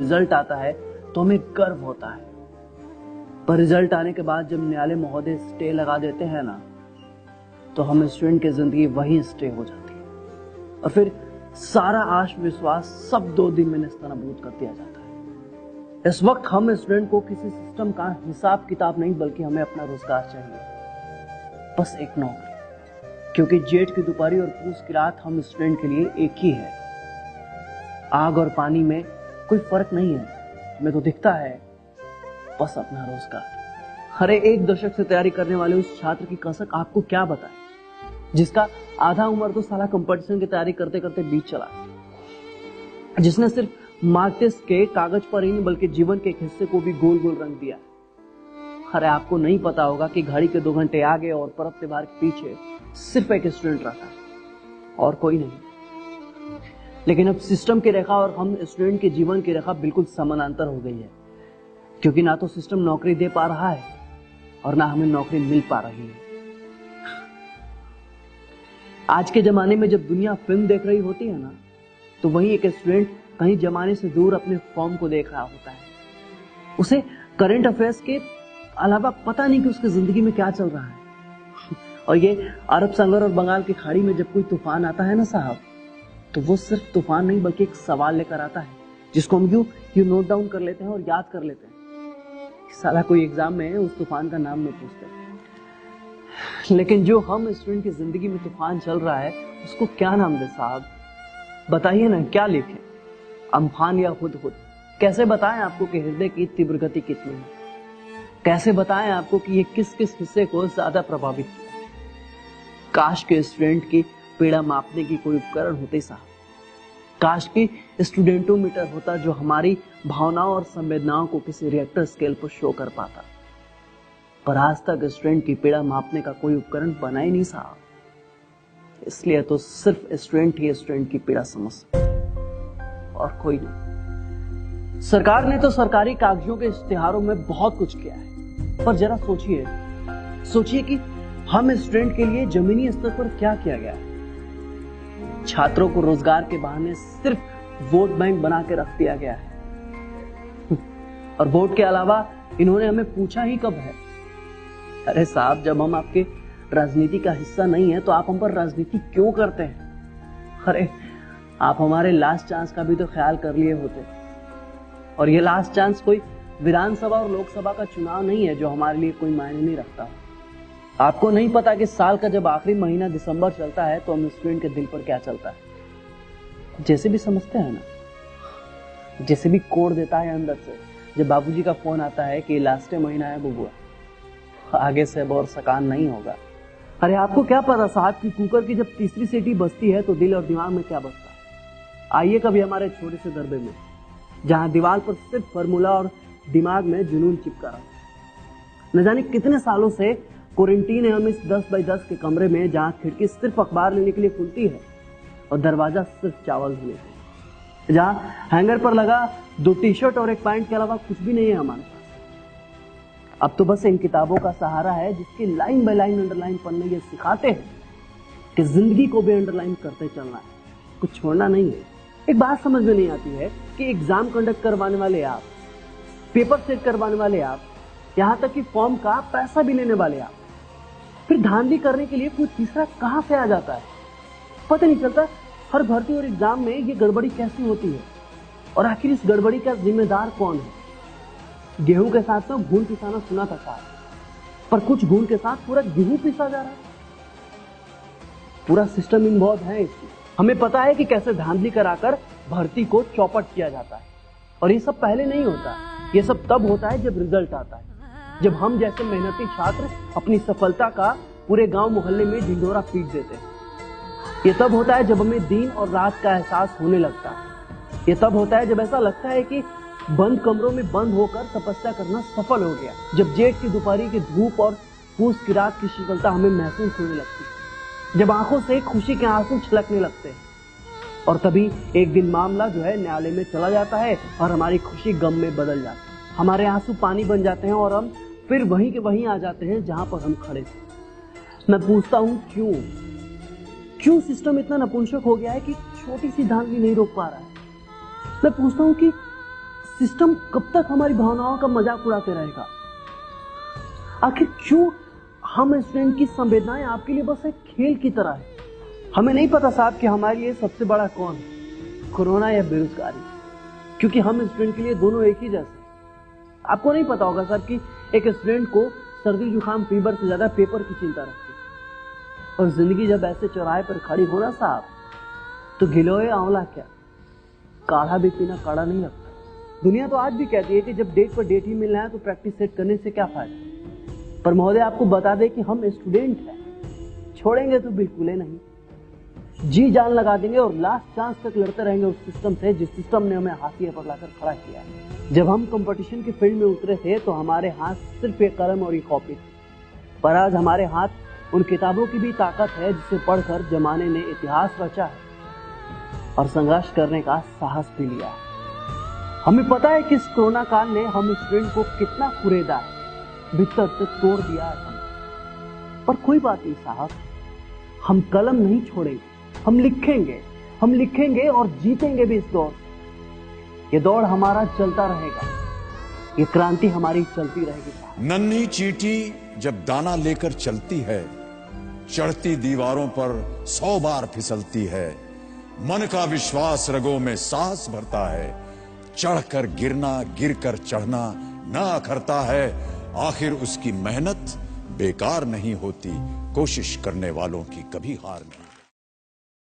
Result आता है तो हमें गर्व होता है, पर रिजल्ट आने के बाद जब न्यायालय महोदय स्टे लगा देते हैं ना, तो हम स्टूडेंट की जिंदगी वहीं स्टे हो जाती है और फिर सारा आत्मविश्वास सब 2 दिन में नेस्तनाबूद कर दिया जाता है। इस वक्त हम स्टूडेंट को किसी सिस्टम का हिसाब किताब नहीं, बल्कि हमें अपना रोजगार चाहिए, बस एक नौकरी। क्योंकि जेठ की दोपहरी और पूस की रात हम स्टूडेंट के लिए एक ही है। आग और पानी में कोई फर्क नहीं है, हमें तो दिखता है बस अपना रोजगार। अरे 1 दशक से तैयारी करने वाले उस छात्र की कसक आपको क्या बताए, जिसका आधा उम्र तो साला कंपटीशन की तैयारी करते करते बीत चला, जिसने सिर्फ मार्क टेस्ट के कागज पर ही नहीं बल्कि जीवन के एक हिस्से को भी गोल गोल रंग दिया। अरे आपको नहीं पता होगा कि घड़ी के 2 घंटे आगे और पर्व त्योहार के पीछे सिर्फ एक स्टूडेंट रहता है और कोई नहीं। लेकिन अब सिस्टम की रेखा और हम स्टूडेंट के जीवन की रेखा बिल्कुल समानांतर हो गई है, क्योंकि ना तो सिस्टम नौकरी दे पा रहा है और ना हमें नौकरी मिल पा रही है। आज के जमाने में जब दुनिया फिल्म देख रही होती है ना, तो वहीं एक स्टूडेंट कहीं जमाने से दूर अपने फॉर्म को देख रहा होता है। उसे करंट अफेयर्स के अलावा पता नहीं कि उसकी जिंदगी में क्या चल रहा है। और ये अरब सागर और बंगाल की खाड़ी में जब कोई तूफान आता है ना साहब, तो वो सिर्फ तूफान नहीं बल्कि एक सवाल लेकर आता है, जिसको हम यूं नोट डाउन कर लेते हैं और याद कर लेते हैं। साला कोई एग्जाम में उस तूफान का नाम नहीं पूछते। लेकिन जो हम स्टूडेंट की जिंदगी में तूफान चल रहा है, उसको क्या नाम दे साहब? बताइए ना, क्या लिखें? अम्फान या हुदहुद? कैसे बताएं आपको कि हृदय की तीव्र गति कितनी है? कैसे बताएं आपको कि ये किस किस हिस्से को ज्यादा प्रभावित किया? काश के स्टूडेंट की पीड़ा मापने की कोई उपकरण होते साहब। काश की स्टूडेंटोमीटर होता जो हमारी भावनाओं और संवेदनाओं को किसी रिएक्टर स्केल पर शो कर पाता। पर आज तक स्टूडेंट की पीड़ा मापने का कोई उपकरण बना ही नहीं साहब। इसलिए तो सिर्फ स्टूडेंट ही स्टूडेंट की पीड़ा समझ और कोई नहीं। सरकार ने तो सरकारी कागजों के इश्तिहारों में बहुत कुछ किया है, पर जरा सोचिए कि हम स्टूडेंट के लिए जमीनी स्तर पर क्या किया गया है। छात्रों को रोजगार के बहाने सिर्फ वोट बैंक बना के रख दिया गया है। और वोट के अलावा इन्होंने हमें पूछा ही कब है? अरे साहब, जब हम आपके राजनीति का हिस्सा नहीं है तो आप हम पर राजनीति क्यों करते हैं? अरे आप हमारे लास्ट चांस का भी तो ख्याल कर लिए होते। और ये लास्ट चांस कोई विधानसभा और लोकसभा का चुनाव नहीं है जो हमारे लिए कोई मायने नहीं रखता। आपको नहीं पता कि साल का जब आखिरी महीना दिसंबर चलता है तो हम स्टूडेंट के दिल पर क्या चलता है? जैसे भी समझते हैं ना, जैसे भी कोड देता है अंदर से जब बाबूजी का फोन आता है कि लास्ट महीना है बुबुआ, आगे से अब और सकान नहीं होगा। अरे आपको क्या पता साहब कि कुकर की जब तीसरी सीटी बजती है तो दिल और दिमाग में क्या बजता है? आइए कभी हमारे छोटे से दरबे में, जहां दीवार पर सिर्फ फार्मूला और दिमाग में जुनून चिपका रहा। न जाने कितने सालों से क्वारंटीन है हम इस 10 बाई 10 के कमरे में, जहां खिड़की सिर्फ अखबार लेने के लिए खुलती है और दरवाजा सिर्फ चावल धोने के लिए, जहां हैंगर पर लगा 2 टी-शर्ट और 1 पैंट के अलावा कुछ भी नहीं है हमारे पास। अब तो बस इन किताबों का सहारा है जिसकी लाइन बाय लाइन अंडरलाइन पन्ने ये सिखाते हैं कि जिंदगी को भी अंडरलाइन करते चलना है, कुछ छोड़ना नहीं है। एक बात समझ में नहीं आती है कि एग्जाम कंडक्ट करवाने वाले आप, पेपर सेट करवाने वाले आप, यहां तक कि फॉर्म का पैसा भी लेने वाले आप, फिर धांधली करने के लिए कोई तीसरा कहां से आ जाता है? पता नहीं चलता हर भर्ती और एग्जाम में ये गड़बड़ी कैसी होती है और आखिर इस गड़बड़ी का जिम्मेदार कौन है? गेहूं के साथ तो घून पिसाना सुना था साहब, पर कुछ घून के साथ पूरा गेहूं पिसा जा रहा है। पूरा सिस्टम इन्वॉल्व है इसमें। हमें पता है कि कैसे धांधली कराकर भर्ती को चौपट किया जाता है, और ये सब पहले नहीं होता। ये सब तब होता है जब रिजल्ट आता है, जब हम जैसे मेहनती छात्र अपनी सफलता का पूरे गांव मोहल्ले में ढिंढोरा पीट देते हैं। ये तब होता है जब हमें दिन और रात का एहसास होने लगता है। ये तब होता है जब ऐसा लगता है कि बंद कमरों में बंद होकर तपस्या करना सफल हो गया। जब जेठ की दोपहरी की धूप और पूस की रात की शीतलता हमें महसूस होने लगती है, जब आंखों से खुशी के आंसू छलकने लगते हैं। और तभी एक दिन मामला जो है न्यायालय में चला जाता है और हमारी खुशी गम में बदल जाती है। हमारे आंसू पानी बन जाते हैं और हम फिर वहीं के वहीं आ जाते हैं जहां पर हम खड़े थे। मैं पूछता हूं क्यों सिस्टम इतना नपुंसक हो गया है कि छोटी सी धांधली नहीं रोक पा रहा है? मैं पूछता हूं कि सिस्टम कब तक हमारी भावनाओं का मजाक उड़ाते रहेगा? आखिर क्यों हम स्टूडेंट की संवेदनाएं आपके लिए बस एक खेल की तरह है? हमें नहीं पता साहब कि हमारे लिए सबसे बड़ा कौन है, कोरोना या बेरोजगारी, क्योंकि हम स्टूडेंट के लिए दोनों एक ही जैसे। आपको नहीं पता होगा साहब कि एक स्टूडेंट को सर्दी जुकाम फीवर से ज्यादा पेपर की चिंता रहती है। और जिंदगी जब ऐसे चौराहे पर खड़ी हो ना साहब, तो गिलोय आंवला क्या, काढ़ा भी पीना काढ़ा नहीं लगता। दुनिया तो आज भी कहती है कि जब डेट पर डेट ही मिलना है तो प्रैक्टिस सेट करने से क्या फायदा। पर महोदय आपको बता दें कि हम स्टूडेंट हैं, छोड़ेंगे तो बिल्कुल ही नहीं, जी जान लगा देंगे और लास्ट चांस तक लड़ते रहेंगे उस सिस्टम से जिस सिस्टम ने हमें हाशिए पर लाकर खड़ा किया है। जब हम कंपटीशन के फील्ड में उतरे थे तो हमारे हाथ सिर्फ एक कलम और एक कॉपी थी, पर आज हमारे हाथ उन किताबों की भी ताकत है जिसे पढ़कर जमाने ने इतिहास रचा है और संघर्ष करने का साहस भी लिया है। हमें पता है कि इस कोरोना काल ने हम स्टूडेंट को कितना कुरेदा है, भीतर से तोड़ दिया है हमने। पर कोई बात नहीं साहब, हम कलम नहीं छोड़ेंगे, हम लिखेंगे और जीतेंगे भी इस दौड़। ये दौड़ हमारा चलता रहेगा, ये क्रांति हमारी चलती रहेगी साहब। नन्ही चींटी जब दाना लेकर चलती है, चढ़ती दीवारों पर 100 बार फिसलती है। मन का विश्वास रगों में साहस भरता है, चढ़कर गिरना गिरकर चढ़ना ना अखरता है। आखिर उसकी मेहनत बेकार नहीं होती, कोशिश करने वालों की कभी हार नहीं।